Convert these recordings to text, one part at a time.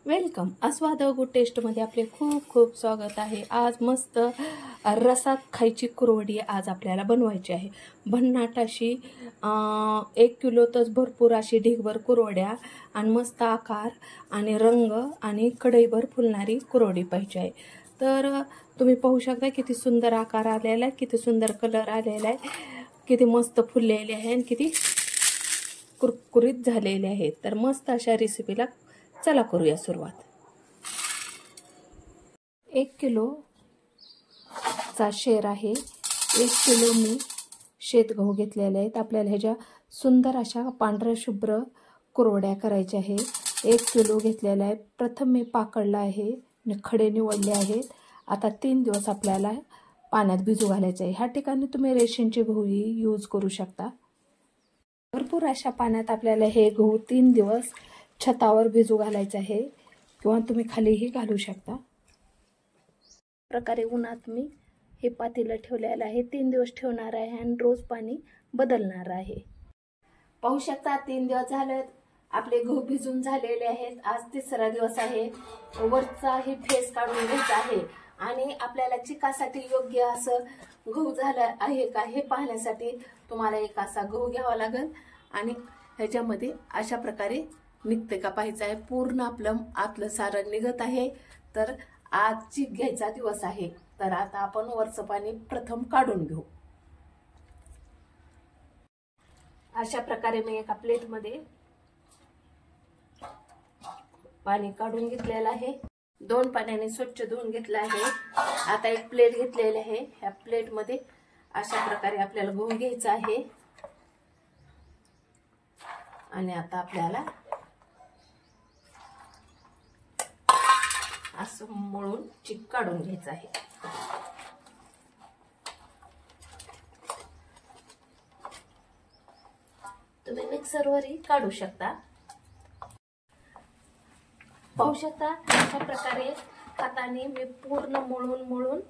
Welcome. आस्वाद good टेस्टमध्ये आपले खूप खूप स्वागत आहे. आज मस्त रसात खायची कुरवडी आज आपल्याला बनवायची आहे. भन्नाट अशी 1 किलोतच भरपूर अशी ढीगभर कुरवड्या आणि मस्त आकार आणि रंग आणि कढईभर फुलणारी कुरवडी पाहिजे आहे. तर तुम्ही पाहू शकता किती सुंदर आकार आलेला आहे, किती सुंदर कलर आलेला आहे, किती मस्त फुललेले आहे आणि किती कुरकुरीत झालेले आहेत. तर मस्त अशा रेसिपीला चला करूया सुरुवात. 1 किलोचा शेर आहे. 1 किलो मी शेतगहू घेतलेले आहेत. आपल्याला ह्याच्या सुंदर अशा पांढऱ्या शुभ्र कुरवड्या करायच्या आहेत. 1 किलो घेतलेला आहे. प्रथम मी पाकडला आहे, खडे निवडले आहेत. आता 3 दिवस आपल्याला पाण्यात भिजू घालायचे आहे. ह्या ठिकाणी तुम्ही रेशनचे गहूही यूज करू शकता. भरपूर अशा पाण्यात आपल्याला हे गहू 3 दिवस छतावर भिजू घालायचं आहे किंवा तुम्ही खालीही घालू शकता. प्रकारे उन्हात मी हे पातेलं ठेवलेलं आहे. 3 दिवस ठेवणार आहे आणि रोज पाणी बदलणार आहे. पाहू शकता 3 दिवस झाले आपले गहू भिजून झालेले आहेत. आज 3रा दिवस आहे. वरचा हे फेस काढून घ्यायचा आहे आणि आपल्याला चिकासाठी योग्य असं गहू झालं आहे का हे पाहण्यासाठी तुम्हाला एक असा गहू घ्यावा लागेल आणि ह्याच्यामध्ये अशा प्रकारे निघते का पाहायचं आहे. पूर्ण आपलं आतलं सारण निघत आहे. तर आज चीक घ्यायचा दिवस आहे. तर आता आपण वरचं पाणी प्रथम काढून घेऊ. अशा प्रकारे मी एका प्लेटमध्ये पाणी काढून घेतलेलं आहे. 2 पाण्याने स्वच्छ धुवून घेतलं आहे. आता एक प्लेट घेतलेली आहे. ह्या प्लेटमध्ये अशा प्रकारे आपल्याला गहू घ्यायचा आहे आणि आता आपल्याला असं मळून चीक काढून घ्यायचं आहे. तुम्ही मिक्सरवरही काढू शकता. पाहू शकता अशा प्रकारे हाताने मी पूर्ण मळून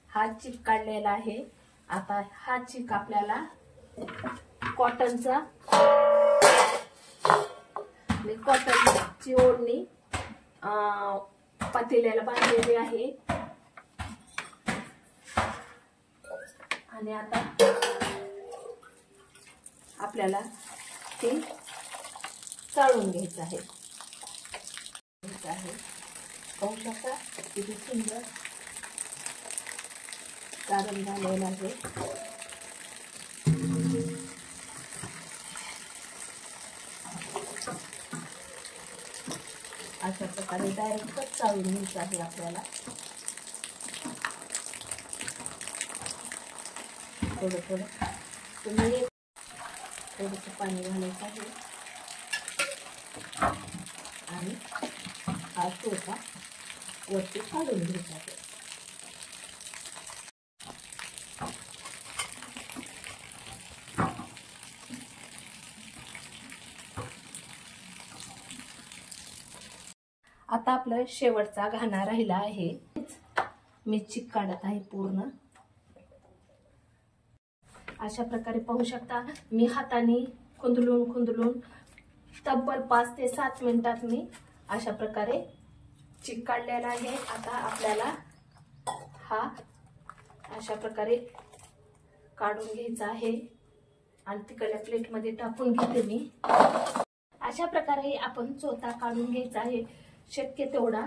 हा चीक काढलेला आहे. आता हा चीक आपल्याला कॉटनची ओढणी पातेल्याला बांधलेली आहे आणि आता आपल्याला ते चाळून घ्यायचं आहे. पाहू शकता किती सुंदर चाळण झालेलं आहे. अशा प्रकारे डायरेक्टच चाळून घ्यायचं आहे आपल्याला. थोडं तुम्ही थोडंसं पाणी घालायचं आहे आणि हा चोथा वरती काढून घ्यायचा आहे. आता आपलं शेवटचा घाणा राहिला आहे. मी चीक काढत आहे पूर्ण. अशा प्रकारे पाहू शकता मी हाताने खुंदलून तब्बल 5 ते 7 मिनिटात मी अशा प्रकारे चीक काढलेला आहे. आता आपल्याला हा अशा प्रकारे काढून घ्यायचा आहे आणि तिकडल्या प्लेटमध्ये टाकून घेते मी. अशा प्रकारे आपण चोथा काढून घ्यायचा आहे शक्य तेवढा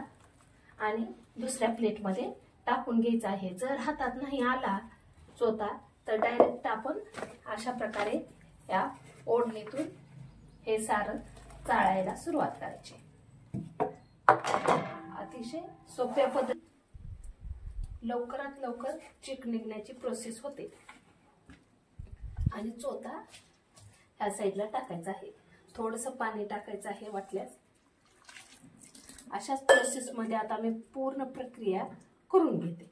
आणि दुसऱ्या प्लेटमध्ये टाकून घ्यायचा आहे. जर हातात नाही आला चोथा तर डायरेक्ट आपण अशा प्रकारे या ओढणीतून हे सारण चाळायला सुरुवात करायची. अतिशय सोप्या पद्धत लवकरात लवकर चीक निघण्याची प्रोसेस होते. आणि चोथा ह्या साईडला टाकायचा आहे. थोडंसं पाणी टाकायचं आहे वाटल्यास. अशाच प्रोसेस मध्ये आता मी पूर्ण प्रक्रिया करून घेते.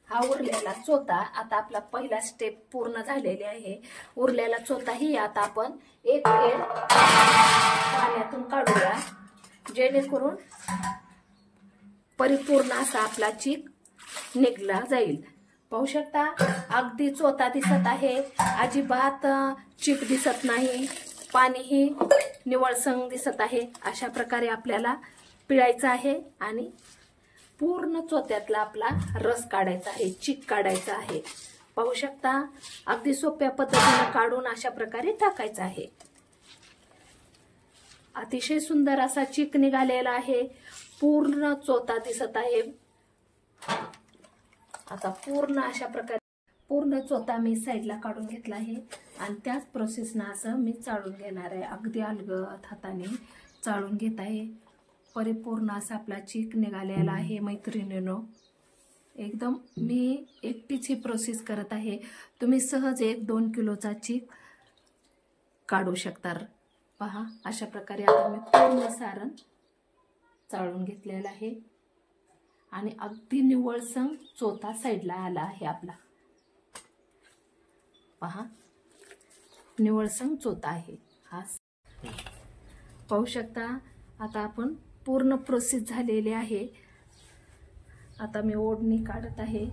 हा उरलेला चोथा आता आपला पहिला स्टेप पूर्ण झालेली आहे. उरलेला चोथाही आता आपण एक फेर पाण्यातून काढूया जेणेकरून परिपूर्ण असा आपला चीक निघला जाईल. पाहू शकता अगदी चोथा दिसत आहे. अजिबात चीक दिसत नाही. पाणीही निवळसंग दिसत आहे. अशा प्रकारे आपल्याला पिळायचं आहे आणि पूर्ण चोत्यातला आपला रस काढायचा आहे, चीक काढायचा आहे. पाहू शकता अगदी सोप्या पद्धतीने काढून अशा प्रकारे टाकायचं आहे. अतिशय सुंदर असा चीक निघालेला आहे. पूर्ण चोथा दिसत आहे. आता पूर्ण अशा प्रकारे पूर्ण चोथा मी साईडला काढून घेतला आहे आणि त्याच प्रोसेसनं असं मी चाळून घेणार आहे. अगदी अलगद हाताने चाळून घेत आहे. परिपूर्ण असा आपला चीक निघालेला आहे मैत्रिणींनो. एकदम मी एकटीच ही प्रोसेस करत आहे. तुम्ही सहज 1-2 किलोचा चीक काढू शकता. पहा अशा प्रकारे आता मी पूर्ण सारण चाळून घेतलेलं आहे आणि अगदी निवळसंग चोथा साईडला आला आहे आपला. पहा निवळसंग चोथा आहे हा. पाहू शकता आता आपण पूर्ण प्रोसेस झालेली आहे. आता मी ओढणी काढत आहे.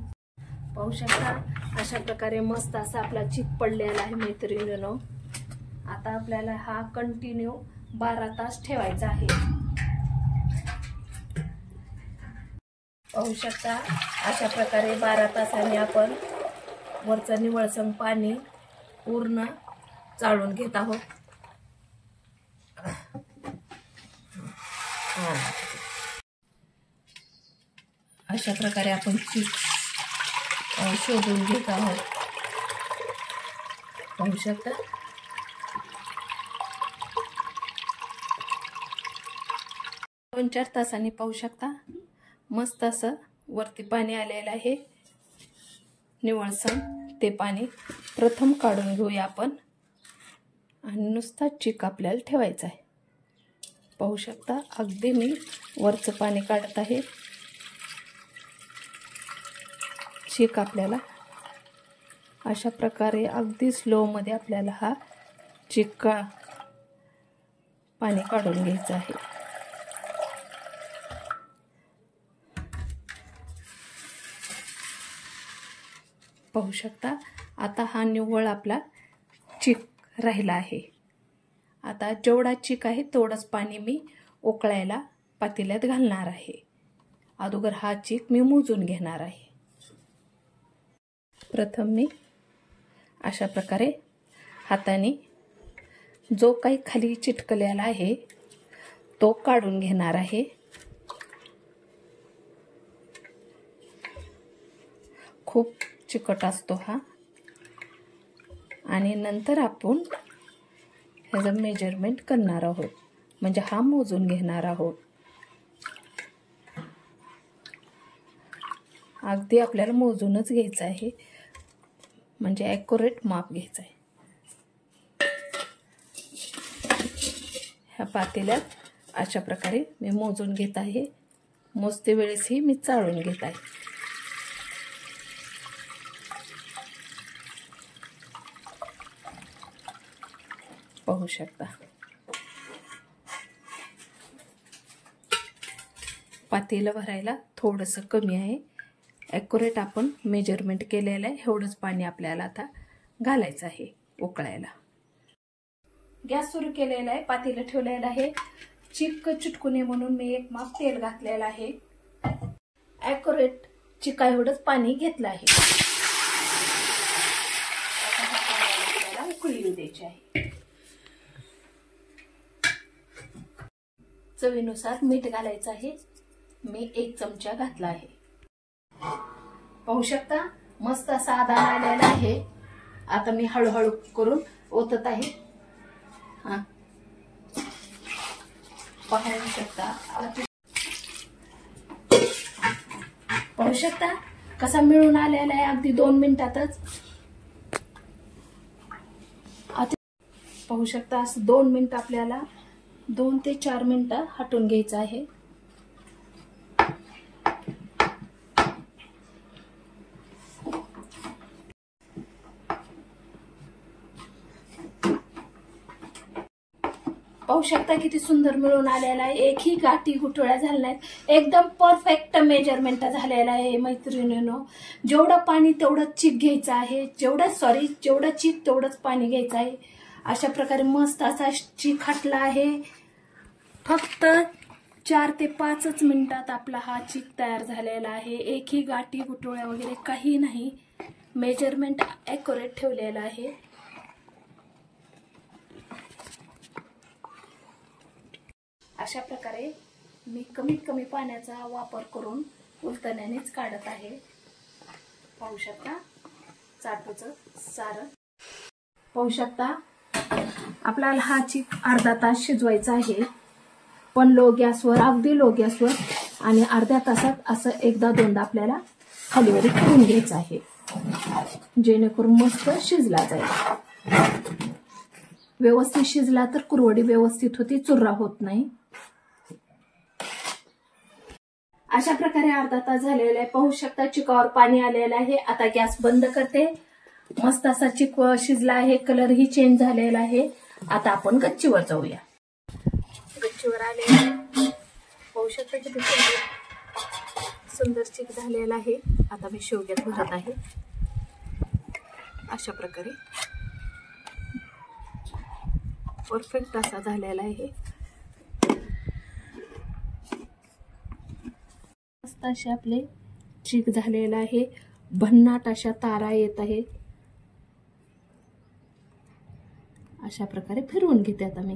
पाहू शकता अशा प्रकारे मस्त असा आपला चीक पडलेला आहे मैत्रिणींनो. आता आपल्याला हा कंटिन्यू 12 तास ठेवायचा आहे. पाहू शकता अशा प्रकारे 12 तासांनी आपण वरचं निवळसंग पाणी पूर्ण चाळून घेत आहोत. अशा प्रकारे आपण चीक शोधून घेत आहोत. पाहू शकता दोन 4 तासांनी पाहू शकता मस्त असं वरती पाणी आलेलं आहे निवळसंग. ते पाणी प्रथम काढून घेऊया आपण आणि नुसता चीक आपल्याला ठेवायचा आहे. पाहू शकता अगदी मी वरचं पाणी काढत आहे. चीक आपल्याला अशा प्रकारे अगदी स्लो मध्ये आपल्याला हा चीक पाणी काढून घ्यायचं आहे. पाहू शकता आता हा निव्वळ आपला चीक राहिला आहे. आता जेवढा चीक आहे तेवढंच पाणी मी उकळायला पातेल्यात घालणार आहे. अगोदर हा चीक मी मोजून घेणार आहे. प्रथम मी अशा प्रकारे हाताने जो काही खाली चिटकलेला आहे तो काढून घेणार आहे. खूप चिकट असतो हा आणि नंतर आपण ह्याचं मेजरमेंट करणार आहोत म्हणजे हा मोजून घेणार आहोत. अगदी आपल्याला मोजूनच घ्यायचं आहे म्हणजे ॲक्युरेट माप घ्यायचं आहे. ह्या पातेल्यात अशा प्रकारे मी मोजून घेत आहे. मोजते वेळेसही मी चाळून घेत आहे. पाहू शकता पातेलं भरायला थोडंसं कमी आहे. ॲक्युरेट आपण मेजरमेंट केलेलं आहे. एवढंच पाणी आपल्याला आता घालायचं आहे उकळायला. गॅस सुरू केलेला आहे. पातेलं ठेवलेलं आहे. चिक चिटकू नये म्हणून मी एक माप तेल घातलेलं आहे. ॲक्युरेट चिका एवढंच पाणी घेतलं आहे. आपल्याला उकळी येऊ द्यायची आहे. चवीनुसार मीठ घालायचं आहे. मी 1 चमचा घातला आहे. पाहू शकता मस्त असा आदान आलेला आहे. आता मी हळूहळू करून ओतत आहे. पाहू शकता पाहू शकता कसा मिळून आलेला आहे अगदी 2 मिनिटातच. आता पाहू शकता असं 2 मिनिट आपल्याला 2 ते 4 मिनिटं हटवून घ्यायचं आहे. पाहू शकता किती सुंदर मिळून आलेला आहे. एकही गाठी गुठळ्या झाल्या नाहीत. एकदम परफेक्ट मेजरमेंट झालेला आहे मैत्रिणींनो. जेवढं पाणी तेवढंच चीक घ्यायचं आहे. जेवढं चीक तेवढंच पाणी घ्यायचं आहे. अशा प्रकारे मस्त असा चिकटला आहे. फक्त 4 ते 5 मिनिटात आपला हा चिक तयार झालेला आहे. एकही गाठी गुटोळ्या वगैरे काही नाही. मेजरमेंट ॲक्युरेट ठेवलेलं आहे. अशा प्रकारे मी कमीत कमी पाण्याचा वापर करून उलटण्यानेच काढत आहे. पाहू शकता चाटूचं सारण. पाहू शकता आपल्याला हा चिक अर्धा तास शिजवायचा आहे. पण लो गॅसवर, अगदी लो गॅसवर, आणि अर्ध्या तासात असं एकदा दोनदा आपल्याला खालीवरी करून घ्यायचं आहे, जेणेकरून मस्त शिजला जाईल. व्यवस्थित शिजला तर कुरवडी व्यवस्थित होती, चुर्रा होत नाही. अशा प्रकारे अर्धा तास झालेला आहे. पाहू शकता चिकावर पाणी आलेलं आहे. आता गॅस बंद करते. मस्त असा चिक शिजला आहे. कलरही चेंज झालेला आहे. आता आपण गच्चीवर जाऊया. गच्चीवर आले. पाहू शकता किती सुंदर चिक झालेला आहे. आता मी शेवग्यात भरत आहे. अशा प्रकारे परफेक्ट असा झालेला आहे. मस्त असे आपले चिक झालेला आहे. भन्नाट अशा तारा येत आहे. अशा प्रकारे फिरवून घेते आता मी.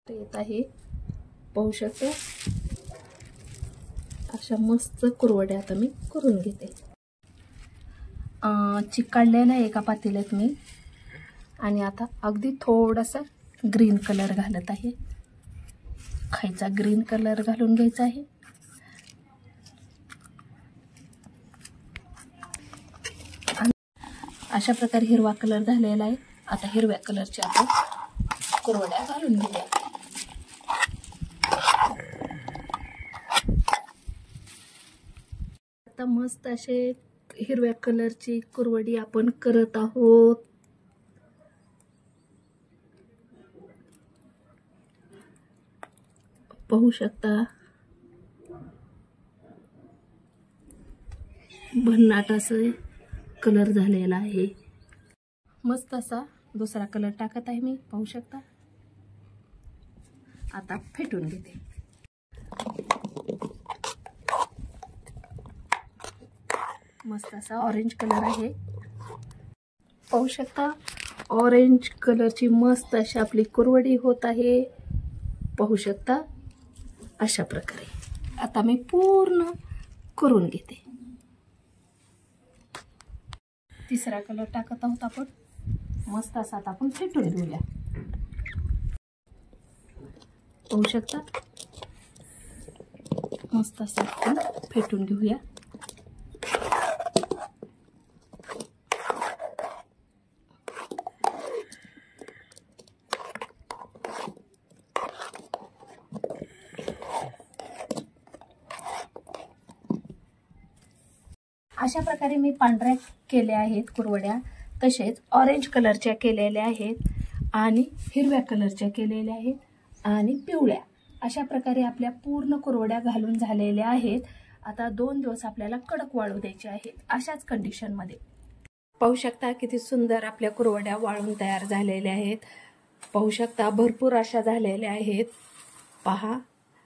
येत आहे. पाहू शकता अशा मस्त कुरवड्या आता मी करून घेते. चिक काढलेला आहे एका पातेल्यात मी, आणि आता अगदी थोडासा ग्रीन कलर घालत आहे. खायचा ग्रीन कलर घालून घ्यायचा आहे. अशा प्रकारे हिरवा कलर झालेला आहे. आता हिरव्या कलरच्या आपण कुरवड्या घालून घेऊया. आता मस्त असे हिरव्या कलरची कुरवडी आपण करत आहोत. पाहू शकता भन्नाट असं कलर झालेला आहे. मस्त असा दुसरा कलर टाकत आहे मी. पाहू शकता. आता फेटून घेते. मस्त असा ऑरेंज कलर आहे. पाहू शकता ऑरेंज कलरची मस्त अशी आपली कुरवडी होत आहे. पाहू शकता अशा प्रकारे आता मी पूर्ण करून घेते. तिसरा कलर टाकत आहोत आपण. मस्त असा आता आपण फेटून घेऊया. पाहू शकता मस्त असं आपण फेटून घेऊया. अशा प्रकारे मी पांढऱ्या केल्या आहेत कुरवड्या, तसेच ऑरेंज कलरच्या केलेल्या आहेत, आणि हिरव्या कलरच्या केलेल्या आहेत, आणि पिवळ्या. अशा प्रकारे आपल्या पूर्ण कुरवड्या घालून झालेल्या आहेत. आता 2 दिवस आपल्याला कडक वाळू द्यायचे आहेत अशाच कंडिशनमध्ये. पाहू शकता किती सुंदर आपल्या कुरवड्या वाळून तयार झालेल्या आहेत. पाहू शकता भरपूर अशा झालेल्या आहेत. पहा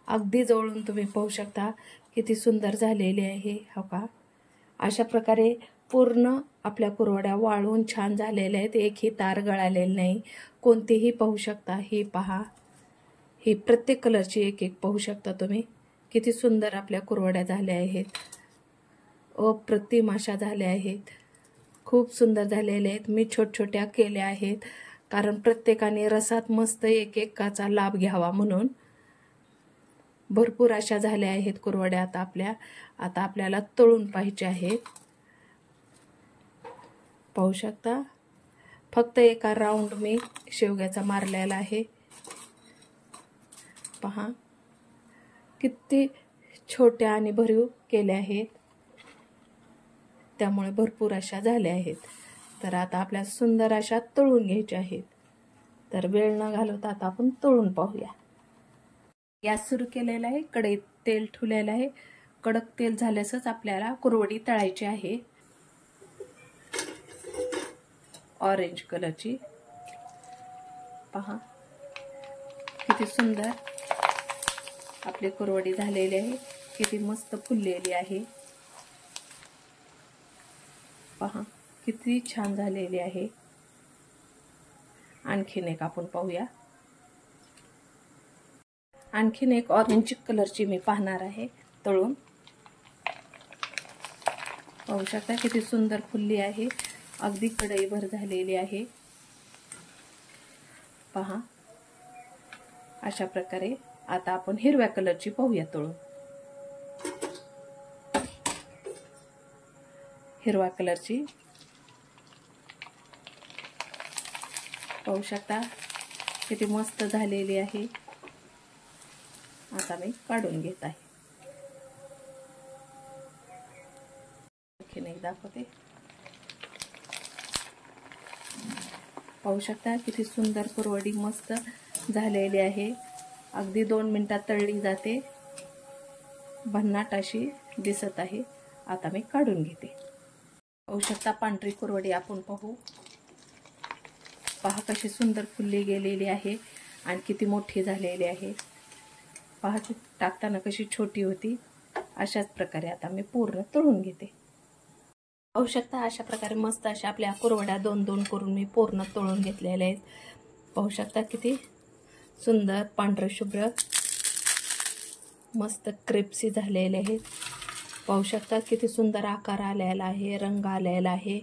अगदी जवळून तुम्ही पाहू शकता किती सुंदर झालेली आहे. हो का. अशा प्रकारे पूर्ण आपल्या कुरवड्या वाळून छान झालेल्या आहेत. एकही तार गळालेली नाही कोणतीही. पाहू शकता ही पहा, ही प्रत्येक कलरची एक एक पाहू शकता तुम्ही. किती सुंदर आपल्या कुरवड्या झाल्या आहेत. अप्रतिम अशा झाल्या आहेत. खूप सुंदर झालेल्या आहेत. मी छोट्या केल्या आहेत कारण प्रत्येकाने रसात मस्त एक एकाचा लाभ घ्यावा म्हणून. भरपूर अशा झाल्या आहेत कुरवड्या. आता आपल्याला तळून पाहिजे आहेत. पाहू शकता फक्त एका राऊंड मी शेवग्याचा मारलेला आहे. पहा किती छोट्या आणि भरीव केल्या आहेत, त्यामुळे भरपूर अशा झाल्या आहेत. तर आता आपल्याला सुंदर अशा तळून घ्यायच्या आहेत. तर वेळ न घालवता आता आपण तळून पाहूया. गॅस सुरू केलेला आहे. कढईत तेल ठेवलेलं आहे. कडक तेल झाल्यासच आपल्याला कुरवडी तळायची आहे. ऑरेंज कलरची पहा किती सुंदर आपली कुरवडी झालेली आहे, किती मस्त फुललेली आहे। पहा किती छान झालेली आहे। आणखीन एक आपण पाहूया। आणखीन एक ऑरेंज कलरची मी पाहणार आहे तळून। पाहू शकता किती सुंदर फुलली आहे, अगदी कढईभर झालेली आहे। पहा अशा प्रकारे आता आपण हिरव्या कलरची पाहूया तळून। हिरव्या कलरची पाहू शकता किती मस्त झालेली आहे। आता मी काढून घेत आहे। आणखीन एक दाखवते। पाहू शकता किती सुंदर कुरवडी मस्त झालेली आहे, अगदी 2 मिनिटात तळली जाते, भन्नाट अशी दिसत आहे। आता मी काढून घेते। पाहू शकता पांढरी कुरवडी आपण पाहू। पहा कशी सुंदर फुलली गेलेली आहे आणि किती मोठी झालेली आहे। पहा टाकताना कशी छोटी होती। अशाच प्रकारे आता मी पूर्ण तळून घेते। पाहू शकता अशा प्रकारे मस्त अशा आपल्या कुरवड्या 2-2 करून मी पूर्ण तळून घेतलेल्या आहेत। पाहू शकता किती सुंदर पांढरे शुभ्र मस्त क्रिप्सी झालेले आहेत। पाहू शकता किती सुंदर आकार आलेला आहे, रंग आलेला आहे।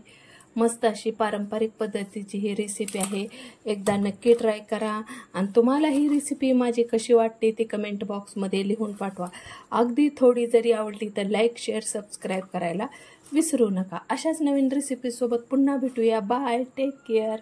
मस्त अशी पारंपरिक पद्धतीची ही रेसिपी आहे। एकदा नक्की ट्राय करा आणि तुम्हाला ही रेसिपी माझी कशी वाटते ती कमेंट बॉक्समध्ये लिहून पाठवा। अगदी थोडी जरी आवडली तर लाईक, शेअर, सबस्क्राईब करायला विसरू नका। अशाच नवीन रेसिपी सोबत पुन्हा भेटूया। Bye, take care.